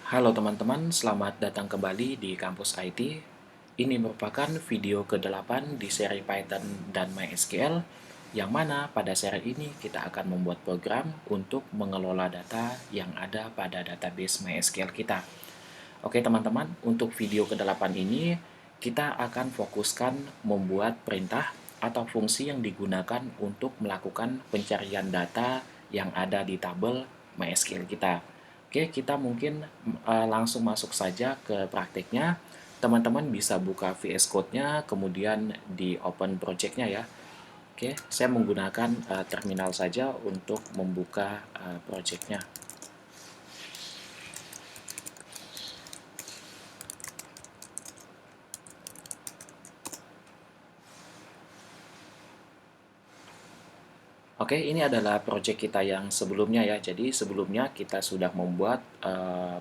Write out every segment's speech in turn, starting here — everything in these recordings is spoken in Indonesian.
Halo teman-teman, selamat datang kembali di Kampus IT. Ini merupakan video ke-8 di seri Python dan MySQL, yang mana pada seri ini kita akan membuat program untuk mengelola data yang ada pada database MySQL kita. Oke teman-teman, untuk video ke-8 ini kita akan fokuskan membuat perintah atau fungsi yang digunakan untuk melakukan pencarian data yang ada di tabel MySQL kita. Oke, kita mungkin langsung masuk saja ke praktiknya. Teman-teman bisa buka VS Code-nya, kemudian di open project-nya ya. Oke, saya menggunakan terminal saja untuk membuka project-nya. Oke, ini adalah project kita yang sebelumnya ya. Jadi sebelumnya kita sudah membuat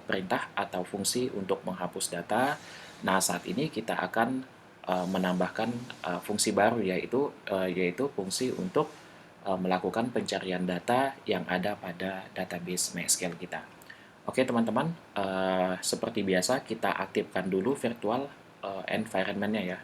perintah atau fungsi untuk menghapus data. Nah, saat ini kita akan menambahkan fungsi baru yaitu fungsi untuk melakukan pencarian data yang ada pada database MySQL kita. Oke, teman-teman, seperti biasa kita aktifkan dulu virtual environment-nya ya.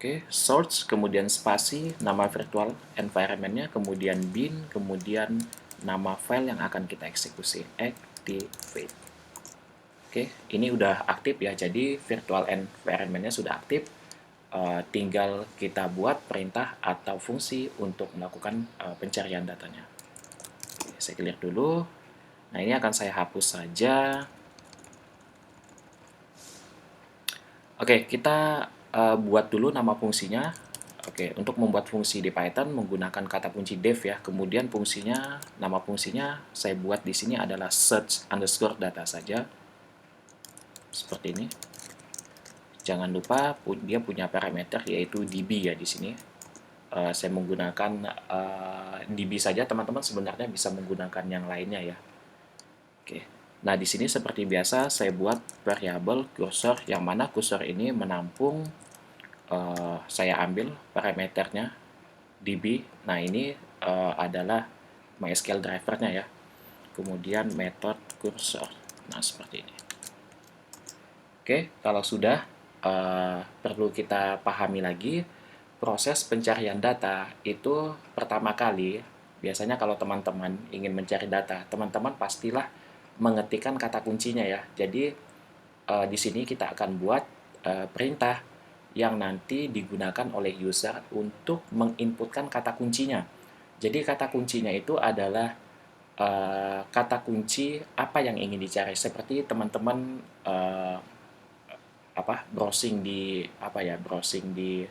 Oke, source, kemudian spasi, nama virtual environment-nya, kemudian bin, kemudian nama file yang akan kita eksekusi, activate. Oke, ini udah aktif ya, jadi virtual environment-nya sudah aktif. Tinggal kita buat perintah atau fungsi untuk melakukan pencarian datanya. Oke, saya clear dulu. Nah, ini akan saya hapus saja. Oke, kita buat dulu nama fungsinya. Oke, untuk membuat fungsi di Python menggunakan kata kunci def ya. Kemudian fungsinya, nama fungsinya saya buat di sini adalah search underscore data saja. Seperti ini. Jangan lupa dia punya parameter yaitu db ya di sini. Saya menggunakan db saja, teman-teman sebenarnya bisa menggunakan yang lainnya ya. Oke. Nah, di sini seperti biasa saya buat variabel cursor yang mana cursor ini menampung saya ambil parameternya db. Nah, ini adalah MySQL driver-nya ya. Kemudian method cursor. Nah, seperti ini. Oke, kalau sudah perlu kita pahami lagi proses pencarian data itu pertama kali biasanya kalau teman-teman ingin mencari data, teman-teman pastilah mengetikkan kata kuncinya ya. Jadi di sini kita akan buat perintah yang nanti digunakan oleh user untuk menginputkan kata kuncinya. Jadi kata kuncinya itu adalah kata kunci apa yang ingin dicari. Seperti teman-teman browsing di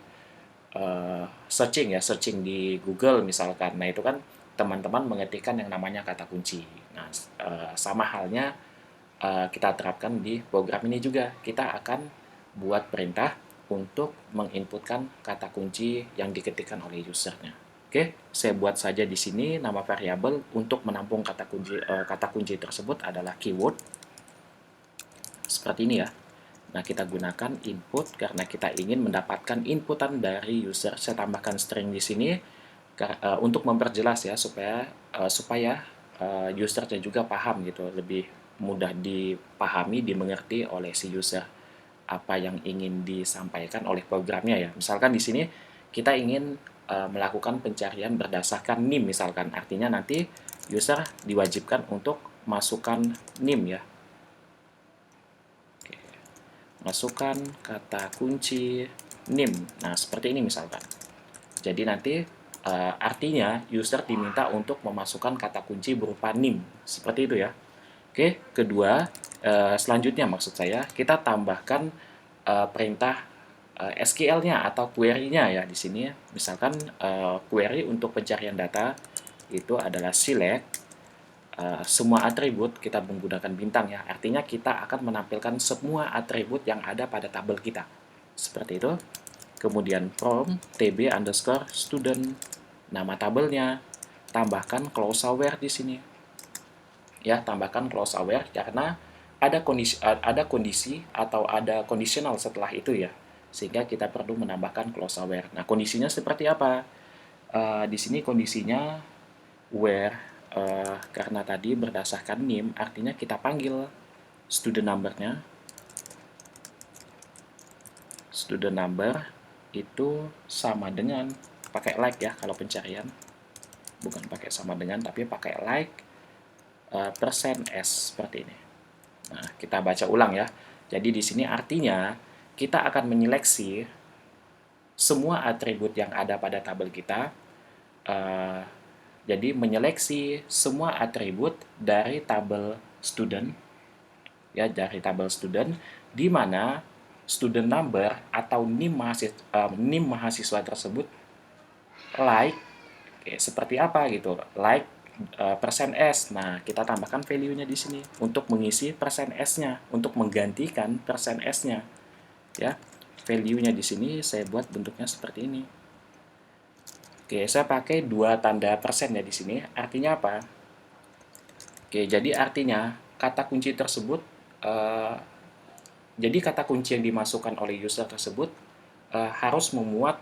searching di Google misalkan. Nah, itu kan teman-teman mengetikkan yang namanya kata kunci. Nah, sama halnya kita terapkan di program ini juga. Kita akan buat perintah untuk menginputkan kata kunci yang diketikkan oleh usernya. Oke, saya buat saja di sini nama variabel untuk menampung kata kunci tersebut adalah keyword. Seperti ini ya. Nah, kita gunakan input karena kita ingin mendapatkan inputan dari user. Saya tambahkan string di sini untuk memperjelas ya supaya usernya juga paham gitu, lebih mudah dipahami, dimengerti oleh si user apa yang ingin disampaikan oleh programnya ya. Misalkan di sini kita ingin melakukan pencarian berdasarkan NIM misalkan, artinya nanti user diwajibkan untuk masukkan NIM ya. Masukkan kata kunci NIM. Nah, seperti ini misalkan. Jadi nanti artinya user diminta untuk memasukkan kata kunci berupa NIM. Seperti itu ya. Oke, kedua, selanjutnya maksud saya, kita tambahkan perintah SQL-nya atau query-nya ya di sini. Misalkan query untuk pencarian data itu adalah select semua atribut kita menggunakan bintang ya. Artinya kita akan menampilkan semua atribut yang ada pada tabel kita. Seperti itu. Kemudian from tb underscore student, nama tabelnya, tambahkan close aware di sini. Ya, tambahkan close aware karena ada kondisi atau ada conditional setelah itu ya. Sehingga kita perlu menambahkan close aware. Nah, kondisinya seperti apa? Di sini kondisinya where karena tadi berdasarkan NIM, artinya kita panggil student number-nya. Student number itu sama dengan pakai like ya kalau pencarian, bukan pakai sama dengan tapi pakai like %s seperti ini. Nah, kita baca ulang ya. Jadi di sini artinya kita akan menyeleksi semua atribut yang ada pada tabel kita. Jadi menyeleksi semua atribut dari tabel student, ya, dari tabel student, di mana student number atau NIM mahasiswa tersebut like, seperti apa gitu, like %s. Nah, kita tambahkan value-nya di sini untuk mengisi %s-nya, untuk menggantikan %s-nya. Ya, value-nya di sini saya buat bentuknya seperti ini. Oke, saya pakai 2 tanda persen ya di sini. Artinya apa? Oke, jadi artinya kata kunci tersebut, jadi kata kunci yang dimasukkan oleh user tersebut harus memuat,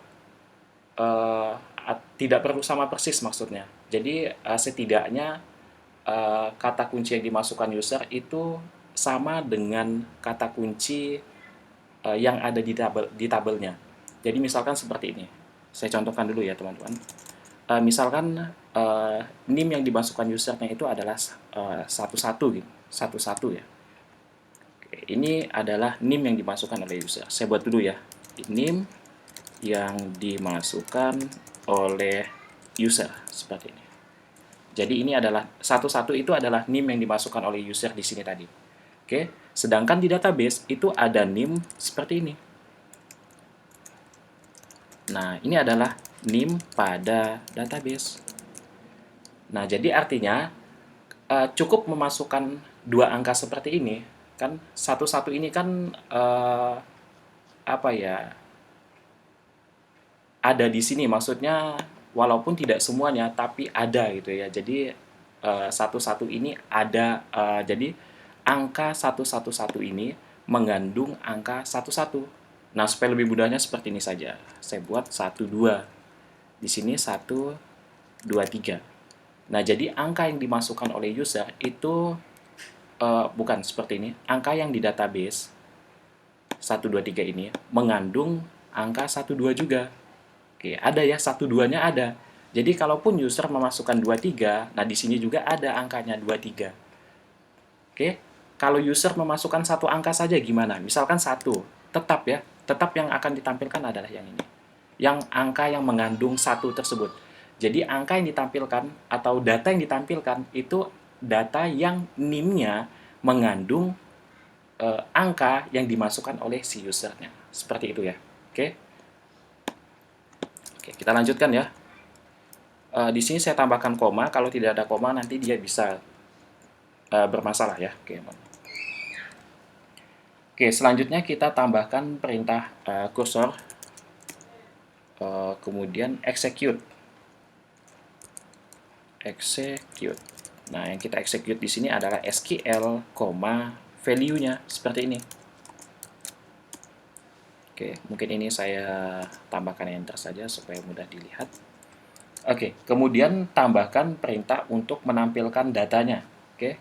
tidak perlu sama persis maksudnya. Jadi setidaknya kata kunci yang dimasukkan user itu sama dengan kata kunci yang ada di tabelnya. Jadi misalkan seperti ini. Saya contohkan dulu ya teman-teman. Misalkan NIM yang dimasukkan usernya itu adalah 11 gitu. 11 ya. Oke, ini adalah NIM yang dimasukkan oleh user. Saya buat dulu ya. NIM yang dimasukkan oleh user seperti ini. Jadi ini adalah 11 itu adalah NIM yang dimasukkan oleh user di sini tadi. Oke, sedangkan di database itu ada NIM seperti ini. Nah, ini adalah NIM pada database. Nah, jadi artinya cukup memasukkan 2 angka seperti ini, kan 11 ini kan apa ya? Ada di sini, maksudnya walaupun tidak semuanya tapi ada gitu ya. Jadi 11 ini ada, jadi angka 111 ini mengandung angka 11. Nah, supaya lebih mudahnya seperti ini saja. Saya buat 12. Di sini 1, 2, 3. Nah, jadi angka yang dimasukkan oleh user itu bukan seperti ini. Angka yang di database 1, 2, 3 ini mengandung angka 1, 2 juga. Oke, ada ya, 1, 2-nya ada. Jadi kalaupun user memasukkan 2, 3, nah di sini juga ada angkanya 2, 3. Oke, kalau user memasukkan satu angka saja gimana? Misalkan 1, tetap ya, tetap yang akan ditampilkan adalah yang ini. Yang angka yang mengandung 1 tersebut. Jadi angka yang ditampilkan atau data yang ditampilkan itu data yang NIM-nya mengandung angka yang dimasukkan oleh si usernya. Seperti itu ya. Oke. Oke, kita lanjutkan ya. Di sini saya tambahkan koma. Kalau tidak ada koma nanti dia bisa bermasalah ya. Oke, selanjutnya kita tambahkan perintah cursor, kemudian execute. Nah, yang kita execute di sini adalah SQL, value-nya seperti ini. Oke, mungkin ini saya tambahkan enter saja supaya mudah dilihat. Oke, kemudian tambahkan perintah untuk menampilkan datanya. Oke,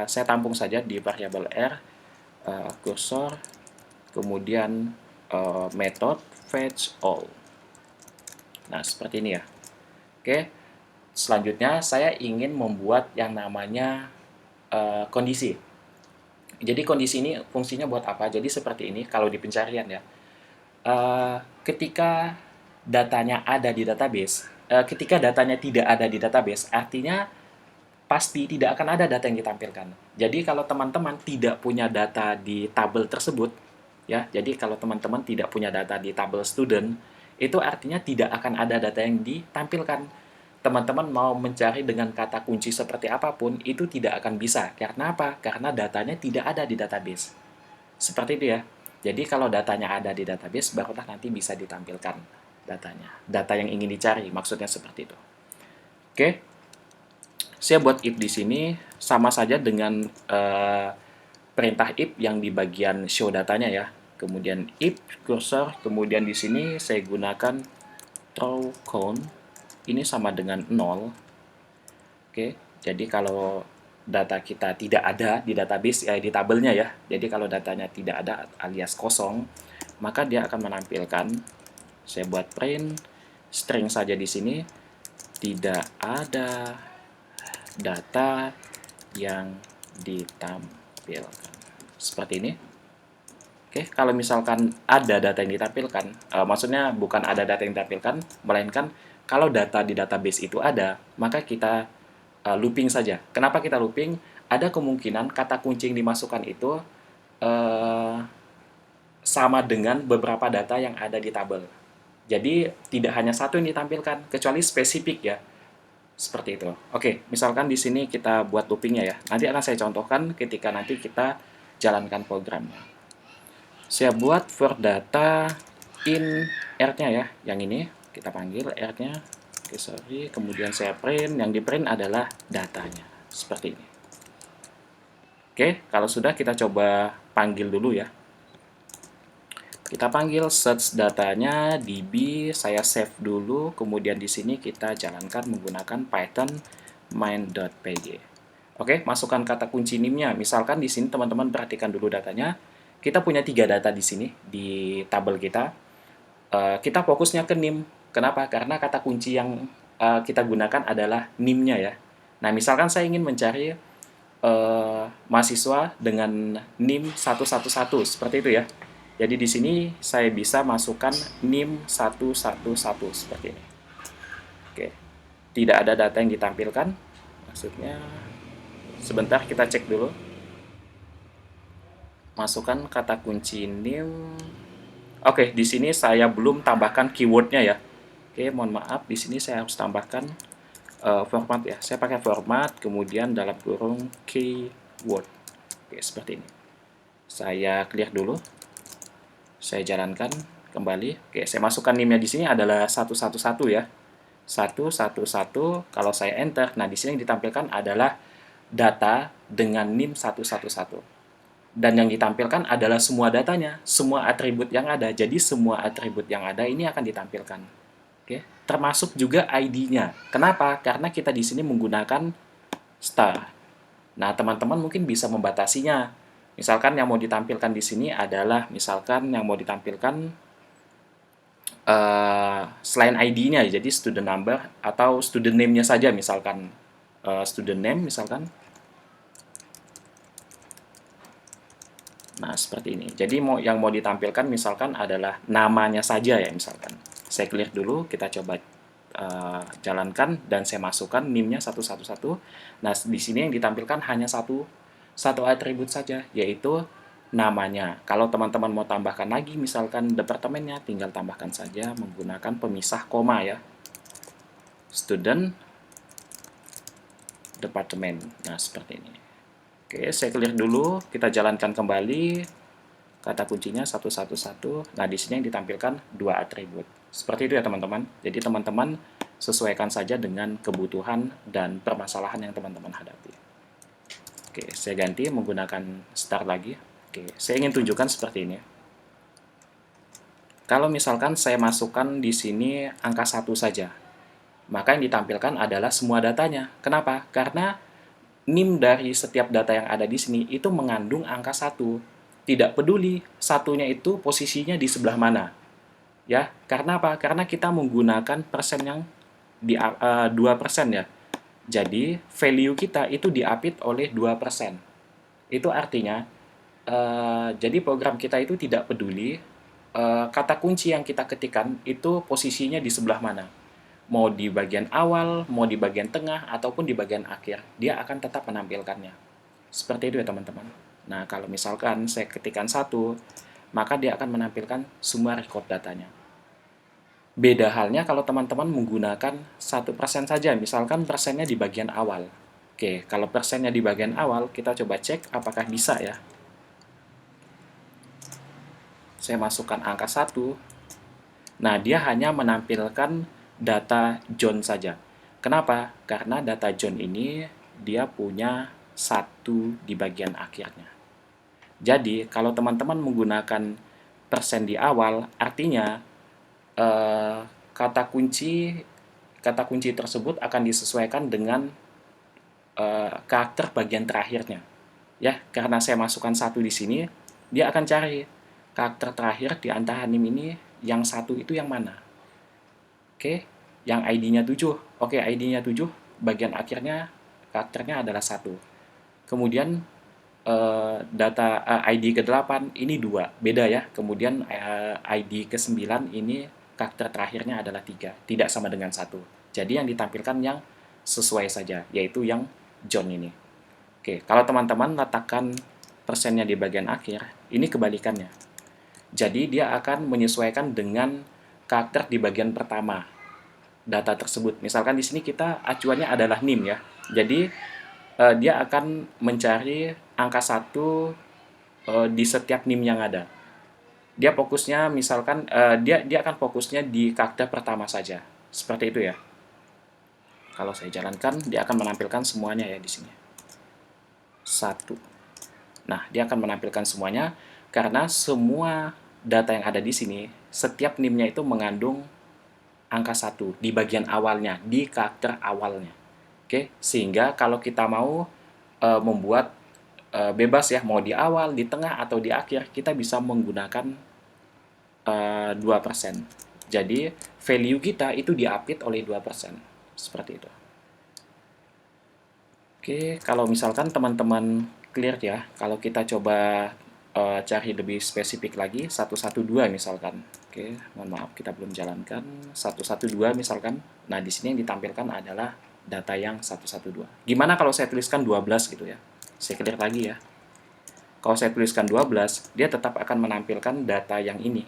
saya tampung saja di variabel R, cursor, kemudian method fetch all. Nah, seperti ini ya. Oke, selanjutnya saya ingin membuat yang namanya kondisi. Jadi kondisi ini fungsinya buat apa? Jadi seperti ini kalau di pencarian ya. Ketika datanya ada di database, ketika datanya tidak ada di database, artinya pasti tidak akan ada data yang ditampilkan. Jadi kalau teman-teman tidak punya data di tabel tersebut, ya, jadi kalau teman-teman tidak punya data di tabel student, itu artinya tidak akan ada data yang ditampilkan. Teman-teman mau mencari dengan kata kunci seperti apapun, itu tidak akan bisa. Karena apa? Karena datanya tidak ada di database. Seperti itu ya. Jadi kalau datanya ada di database, barulah nanti bisa ditampilkan datanya. Data yang ingin dicari, maksudnya seperti itu. Oke, saya buat if di sini sama saja dengan perintah if yang di bagian show datanya ya. Kemudian if cursor, kemudian di sini saya gunakan throw count, ini sama dengan 0. Oke, jadi kalau data kita tidak ada di database, di tabelnya ya, jadi kalau datanya tidak ada alias kosong, maka dia akan menampilkan, saya buat print string saja di sini, tidak ada data yang ditampilkan. Seperti ini. Oke, kalau misalkan ada data yang ditampilkan, maksudnya bukan ada data yang ditampilkan, melainkan kalau data di database itu ada, maka kita looping saja. Kenapa kita looping? Ada kemungkinan kata kunci yang dimasukkan itu uh, sama dengan beberapa data yang ada di tabel. Jadi tidak hanya satu yang ditampilkan, kecuali spesifik ya. Seperti itu. Oke, misalkan di sini kita buat loopingnya ya. Nanti akan saya contohkan ketika nanti kita jalankan programnya. Saya buat for data in R-nya ya, yang ini kita panggil R-nya. Oke, sorry. Kemudian saya print, yang di print adalah datanya. Seperti ini. Oke, kalau sudah kita coba panggil dulu ya. Kita panggil search datanya db, saya save dulu, kemudian di sini kita jalankan menggunakan Python main.py. Oke, masukkan kata kunci NIM-nya. Misalkan di sini teman-teman perhatikan dulu datanya. Kita punya 3 data di sini di tabel kita. Kita fokusnya ke NIM. Kenapa? Karena kata kunci yang kita gunakan adalah NIM-nya ya. Nah, misalkan saya ingin mencari mahasiswa dengan NIM 111 seperti itu ya. Jadi di sini saya bisa masukkan NIM 111 seperti ini. Oke. Tidak ada data yang ditampilkan. Maksudnya sebentar kita cek dulu. Masukkan kata kunci NIM. Oke, di sini saya belum tambahkan keywordnya ya. Oke, mohon maaf, di sini saya harus tambahkan format ya. Saya pakai format, kemudian dalam kurung keyword. Oke, seperti ini. Saya clear dulu. Saya jalankan kembali. Oke, saya masukkan NIM-nya di sini adalah 111 ya. 111. Kalau saya enter, nah di sini yang ditampilkan adalah data dengan NIM 111. Dan yang ditampilkan adalah semua datanya, semua atribut yang ada. Jadi semua atribut yang ada ini akan ditampilkan. Oke, termasuk juga ID-nya. Kenapa? Karena kita di sini menggunakan star. Nah, teman-teman mungkin bisa membatasinya. Misalkan yang mau ditampilkan di sini adalah, misalkan yang mau ditampilkan selain ID-nya, jadi student number atau student name-nya saja, misalkan student name, misalkan. Nah, seperti ini. Jadi yang mau ditampilkan misalkan adalah namanya saja ya, misalkan. Saya clear dulu, kita coba jalankan dan saya masukkan NIM-nya 111. Nah, di sini yang ditampilkan hanya satu atribut saja, yaitu namanya. Kalau teman-teman mau tambahkan lagi, misalkan departemennya, tinggal tambahkan saja menggunakan pemisah koma ya. Student, departemen. Nah, seperti ini. Oke, saya clear dulu, kita jalankan kembali. Kata kuncinya 111. Nah, di sini yang ditampilkan 2 atribut. Seperti itu ya, teman-teman. Jadi, teman-teman sesuaikan saja dengan kebutuhan dan permasalahan yang teman-teman hadapi. Oke, saya ganti menggunakan start lagi. Oke, saya ingin tunjukkan seperti ini. Kalau misalkan saya masukkan di sini angka 1 saja, maka yang ditampilkan adalah semua datanya. Kenapa? Karena NIM dari setiap data yang ada di sini itu mengandung angka 1. Tidak peduli satunya itu posisinya di sebelah mana. Ya, karena apa? Karena kita menggunakan persen yang di 2% ya. Jadi, value kita itu diapit oleh 2%. Itu artinya jadi program kita itu tidak peduli kata kunci yang kita ketikkan itu posisinya di sebelah mana. Mau di bagian awal, mau di bagian tengah, ataupun di bagian akhir, dia akan tetap menampilkannya. Seperti itu ya teman-teman. Nah, kalau misalkan saya ketikkan 1, maka dia akan menampilkan semua record datanya. Beda halnya kalau teman-teman menggunakan 1% saja, misalkan persennya di bagian awal. Oke, kalau persennya di bagian awal, kita coba cek apakah bisa ya. Saya masukkan angka 1. Nah, dia hanya menampilkan data John saja. Kenapa? Karena data John ini dia punya 1 di bagian akhirnya. Jadi, kalau teman-teman menggunakan persen di awal, artinya kata kunci tersebut akan disesuaikan dengan karakter bagian terakhirnya. Ya, karena saya masukkan 1 di sini, dia akan cari karakter terakhir di antara NIM ini yang 1 itu yang mana. Oke, yang ID-nya 7. Oke, ID-nya 7, bagian akhirnya karakternya adalah 1. Kemudian data ID ke-8 ini 2, beda ya. Kemudian ID ke-9 ini karakter terakhirnya adalah 3, tidak sama dengan 1. Jadi yang ditampilkan yang sesuai saja, yaitu yang John ini. Oke, kalau teman-teman letakkan persennya di bagian akhir, ini kebalikannya. Jadi dia akan menyesuaikan dengan karakter di bagian pertama data tersebut. Misalkan di sini kita acuannya adalah NIM ya. Jadi dia akan mencari angka 1 di setiap NIM yang ada. Dia fokusnya misalkan dia akan fokusnya di karakter pertama saja. Seperti itu ya. Kalau saya jalankan, dia akan menampilkan semuanya ya di sini. 1. Nah, dia akan menampilkan semuanya karena semua data yang ada di sini, setiap NIM-nya itu mengandung angka 1 di bagian awalnya, di karakter awalnya. Oke, sehingga kalau kita mau membuat bebas ya, mau di awal, di tengah, atau di akhir, kita bisa menggunakan 2%. Jadi, value kita itu diapit oleh 2%. Seperti itu. Oke, kalau misalkan teman-teman clear ya, kalau kita coba cari lebih spesifik lagi, 112 misalkan. Oke, mohon maaf, kita belum jalankan. 112 misalkan. Nah, di sini yang ditampilkan adalah data yang 112. Gimana kalau saya tuliskan 12 gitu ya? Saya clear lagi ya. Kalau saya tuliskan 12, dia tetap akan menampilkan data yang ini,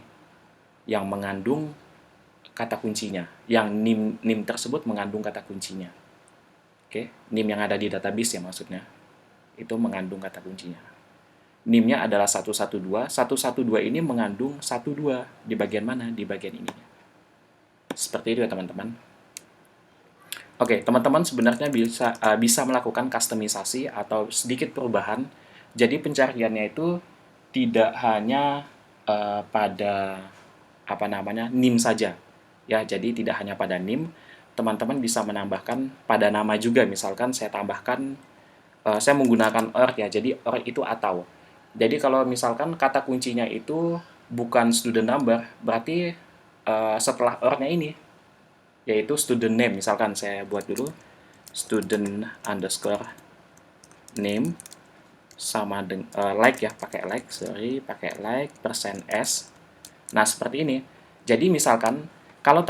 yang mengandung kata kuncinya, yang NIM tersebut mengandung kata kuncinya. Oke, NIM yang ada di database ya maksudnya, itu mengandung kata kuncinya. NIM-nya adalah 112, 112 ini mengandung 12 di bagian mana? Di bagian ini. Seperti itu ya teman-teman. Oke, teman-teman sebenarnya bisa melakukan customisasi atau sedikit perubahan. Jadi pencariannya itu tidak hanya pada NIM saja. Ya, jadi tidak hanya pada NIM, teman-teman bisa menambahkan pada nama juga. Misalkan saya tambahkan saya menggunakan OR ya. Jadi OR itu atau. Jadi kalau misalkan kata kuncinya itu bukan student number, berarti setelah OR-nya ini yaitu student name. Misalkan saya buat dulu student underscore name sama dengan like ya, pakai like %s. Nah, seperti ini. Jadi misalkan kalau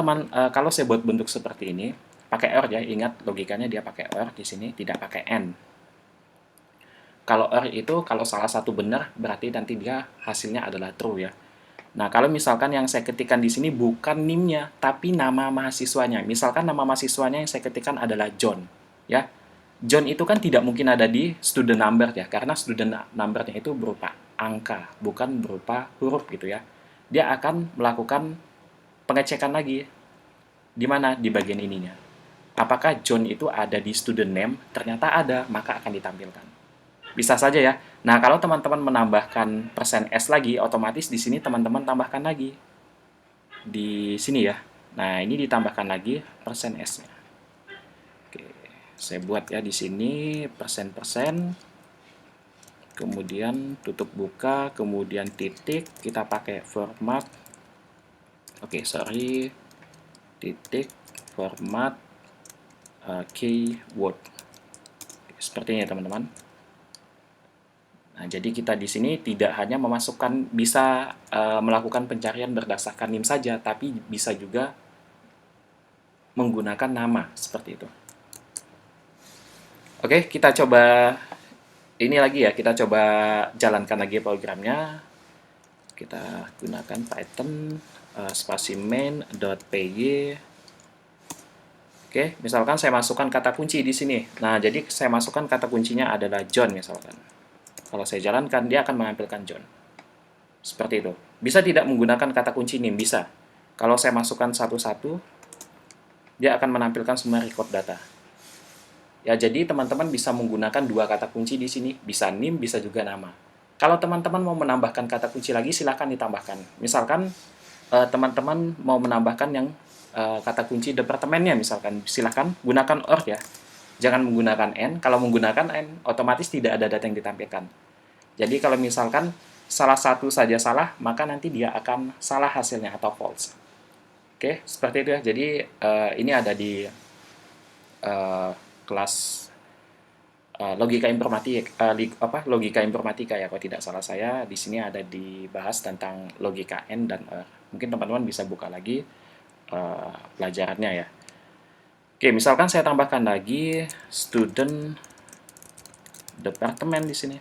kalau saya buat bentuk seperti ini, pakai OR ya, ingat logikanya dia pakai OR di sini, tidak pakai AND. Kalau OR itu kalau salah satu benar, berarti nanti dia hasilnya adalah true ya. Nah, kalau misalkan yang saya ketikkan di sini bukan NIM-nya, tapi nama mahasiswanya. Misalkan nama mahasiswanya yang saya ketikkan adalah John, ya. John itu kan tidak mungkin ada di student number ya, karena student number-nya itu berupa angka, bukan berupa huruf gitu ya. Dia akan melakukan pengecekan lagi. Di mana? Di bagian ininya. Apakah John itu ada di student name? Ternyata ada, maka akan ditampilkan. Bisa saja ya. Nah, kalau teman-teman menambahkan %s lagi, otomatis di sini teman-teman tambahkan lagi. Di sini ya. Nah, ini ditambahkan lagi %s-nya. Oke, saya buat ya di sini persen. Kemudian tutup buka, kemudian titik, kita pakai format. Oke, sorry. Titik format keyword. Seperti ini ya, teman-teman. Nah, jadi kita di sini tidak hanya bisa melakukan pencarian berdasarkan NIM saja, tapi bisa juga menggunakan nama, seperti itu. Oke, kita coba ini lagi ya, kita coba jalankan lagi programnya. Kita gunakan Python spasi main.py. Oke, misalkan saya masukkan kata kunci di sini. Nah, jadi saya masukkan kata kuncinya adalah John misalkan. Kalau saya jalankan, dia akan menampilkan John. Seperti itu. Bisa tidak menggunakan kata kunci NIM? Bisa. Kalau saya masukkan satu-satu, dia akan menampilkan semua record data. Ya, jadi teman-teman bisa menggunakan 2 kata kunci di sini. Bisa NIM, bisa juga nama. Kalau teman-teman mau menambahkan kata kunci lagi, silakan ditambahkan. Misalkan teman-teman mau menambahkan yang kata kunci departemennya, misalkan, silakan gunakan OR ya. jangan menggunakan N. Kalau menggunakan N, otomatis tidak ada data yang ditampilkan. Jadi kalau misalkan salah satu saja salah, maka nanti dia akan salah hasilnya atau false. Oke, seperti itu ya. Jadi ini ada di kelas logika informatika, logika informatika ya, kalau tidak salah saya di sini ada dibahas tentang logika N dan mungkin teman-teman bisa buka lagi pelajarannya ya. Oke, misalkan saya tambahkan lagi student departemen di sini.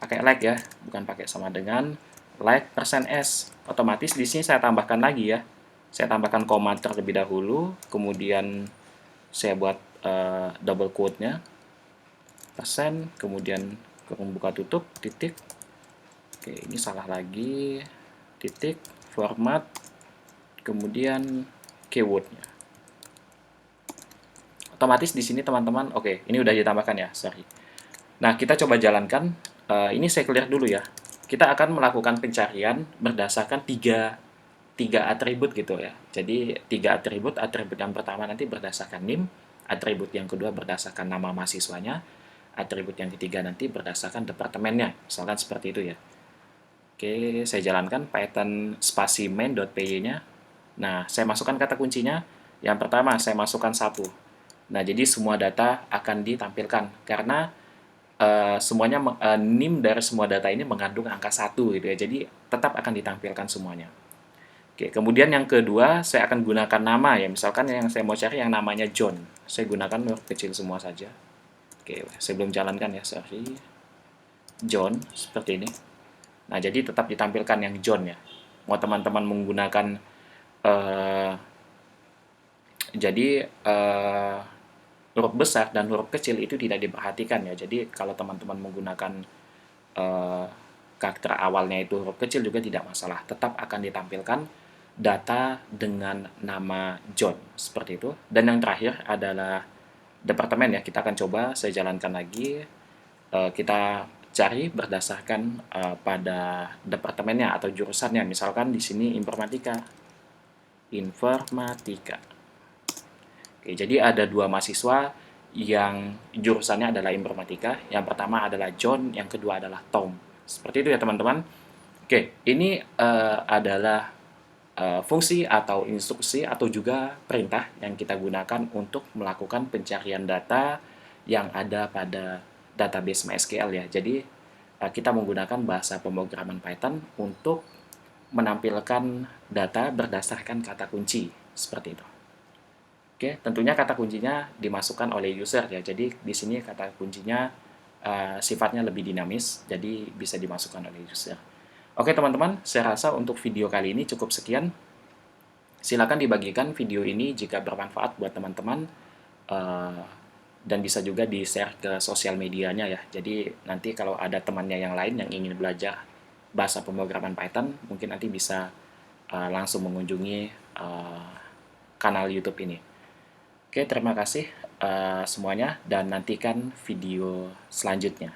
Pakai like ya, bukan pakai sama dengan like %s. Otomatis di sini saya tambahkan lagi ya. Saya tambahkan koma terlebih dahulu, kemudian saya buat double quote-nya persen, kemudian kurung buka tutup, titik. Oke, ini salah lagi, titik, format, kemudian keyword-nya. Otomatis di sini teman-teman, oke, ini udah ditambahkan ya, sorry. Nah, kita coba jalankan. Ini saya clear dulu ya. Kita akan melakukan pencarian berdasarkan tiga atribut gitu ya. Jadi, tiga atribut yang pertama nanti berdasarkan NIM, atribut yang kedua berdasarkan nama mahasiswanya, atribut yang ketiga nanti berdasarkan departemennya. Misalkan seperti itu ya. Oke, saya jalankan Python spasi main.py-nya. Nah, saya masukkan kata kuncinya. Yang pertama, saya masukkan 1. Nah, jadi semua data akan ditampilkan karena semuanya NIM dari semua data ini mengandung angka 1 gitu ya. Jadi tetap akan ditampilkan semuanya. Oke, kemudian yang kedua saya akan gunakan nama ya. Misalkan yang saya mau cari yang namanya John. Saya gunakan huruf kecil semua saja. Oke, saya belum jalankan ya, sorry. John seperti ini. Nah, jadi tetap ditampilkan yang John ya. Mau teman-teman menggunakan jadi huruf besar dan huruf kecil itu tidak diperhatikan ya. Jadi kalau teman-teman menggunakan karakter awalnya itu huruf kecil juga tidak masalah. Tetap akan ditampilkan data dengan nama John seperti itu. Dan yang terakhir adalah departemen ya. Kita akan coba saya jalankan lagi. Kita cari berdasarkan pada departemennya atau jurusannya. Misalkan di sini informatika. Oke, jadi ada dua mahasiswa yang jurusannya adalah informatika. Yang pertama adalah John, yang kedua adalah Tom. Seperti itu ya teman-teman. Oke, ini adalah fungsi atau instruksi atau juga perintah yang kita gunakan untuk melakukan pencarian data yang ada pada database MySQL ya. Jadi kita menggunakan bahasa pemrograman Python untuk menampilkan data berdasarkan kata kunci seperti itu. Oke, tentunya kata kuncinya dimasukkan oleh user ya. Jadi di sini kata kuncinya sifatnya lebih dinamis, jadi bisa dimasukkan oleh user. Oke teman-teman, saya rasa untuk video kali ini cukup sekian. Silakan dibagikan video ini jika bermanfaat buat teman-teman dan bisa juga di-share ke sosial medianya ya. Jadi nanti kalau ada temannya yang lain yang ingin belajar bahasa pemrograman Python, mungkin nanti bisa langsung mengunjungi kanal YouTube ini. Oke, terima kasih semuanya dan nantikan video selanjutnya.